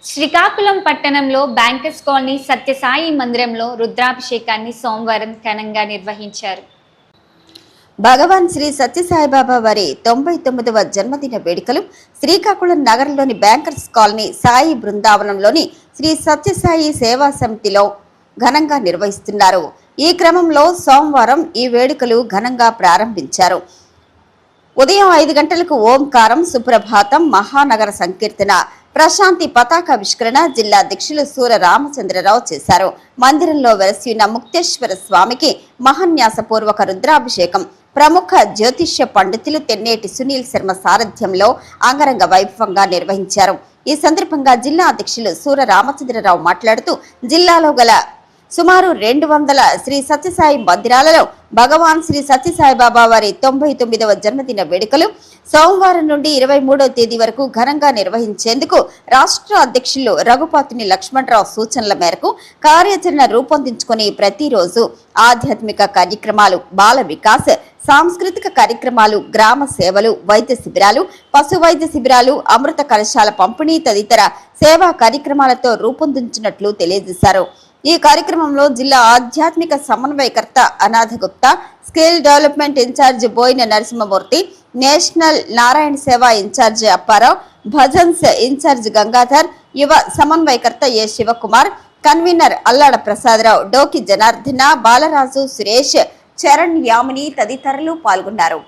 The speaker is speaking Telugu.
శ్రీకాకుళం పట్టణంలో బ్యాంకర్స్ కాలనీ సత్యసాయి మందిరంలో రుద్రాభిషేకాన్ని సోమవారం ఘనంగా నిర్వహించారు. భగవాన్ శ్రీ సత్యసాయిబాబా వారి 99వ జన్మదిన వేడుకలు శ్రీకాకుళం నగరంలోని బ్యాంకర్స్ కాలనీ సాయి బృందావనంలోని శ్రీ సత్యసాయి సేవా సమితిలో ఘనంగా నిర్వహిస్తున్నారు. ఈ క్రమంలో సోమవారం ఈ వేడుకలు ఘనంగా ప్రారంభించారు. ఉదయం 5 గంటలకు ఓంకారం, సుప్రభాతం, మహానగర సంకీర్తన, ప్రశాంతి పతాకావిష్కరణ జిల్లా అధ్యక్షులు సూర రామచంద్రరావు చేశారు. మందిరంలో వెలసిన ముక్తేశ్వర స్వామికి మహాన్యాసపూర్వక రుద్రాభిషేకం ప్రముఖ జ్యోతిష్య పండితులు తెన్నేటి సునీల్ శర్మ సారథ్యంలో అంగరంగ వైభవంగా నిర్వహించారు. ఈ సందర్భంగా జిల్లా అధ్యక్షులు సూర రామచంద్రరావు మాట్లాడుతూ జిల్లాలో గల సుమారు 200 శ్రీ సత్యసాయి మందిరాలలో భగవాన్ శ్రీ సత్యసాయిబాబా వారి 99వ జన్మదిన వేడుకలు సోమవారం నుండి 23వ తేదీ వరకు ఘనంగా నిర్వహించేందుకు రాష్ట్ర అధ్యక్షులు రఘుపతిని లక్ష్మణరావు సూచనల మేరకు కార్యాచరణ రూపొందించుకుని ప్రతిరోజు ఆధ్యాత్మిక కార్యక్రమాలు, బాల వికాస్, సాంస్కృతిక కార్యక్రమాలు, గ్రామ సేవలు, వైద్య శిబిరాలు, పశు వైద్య శిబిరాలు, అమృత కలశాల పంపిణీ తదితర సేవా కార్యక్రమాలతో రూపొందించినట్లు తెలియజేశారు. ఈ కార్యక్రమంలో జిల్లా ఆధ్యాత్మిక సమన్వయకర్త Anatha Gupta, skill development incharge Boina Narasimhamurthy, national Narayana Seva incharge Apparao, bhajans incharge Gangadhar, యువ సమన్వయకర్త ఏ శివకుమార్, కన్వీనర్ అల్లాడ ప్రసాదరావు, డోకి జనార్దన, బాలరాజు, సురేష్, చరణ్, యామిని తదితరులు పాల్గొన్నారు.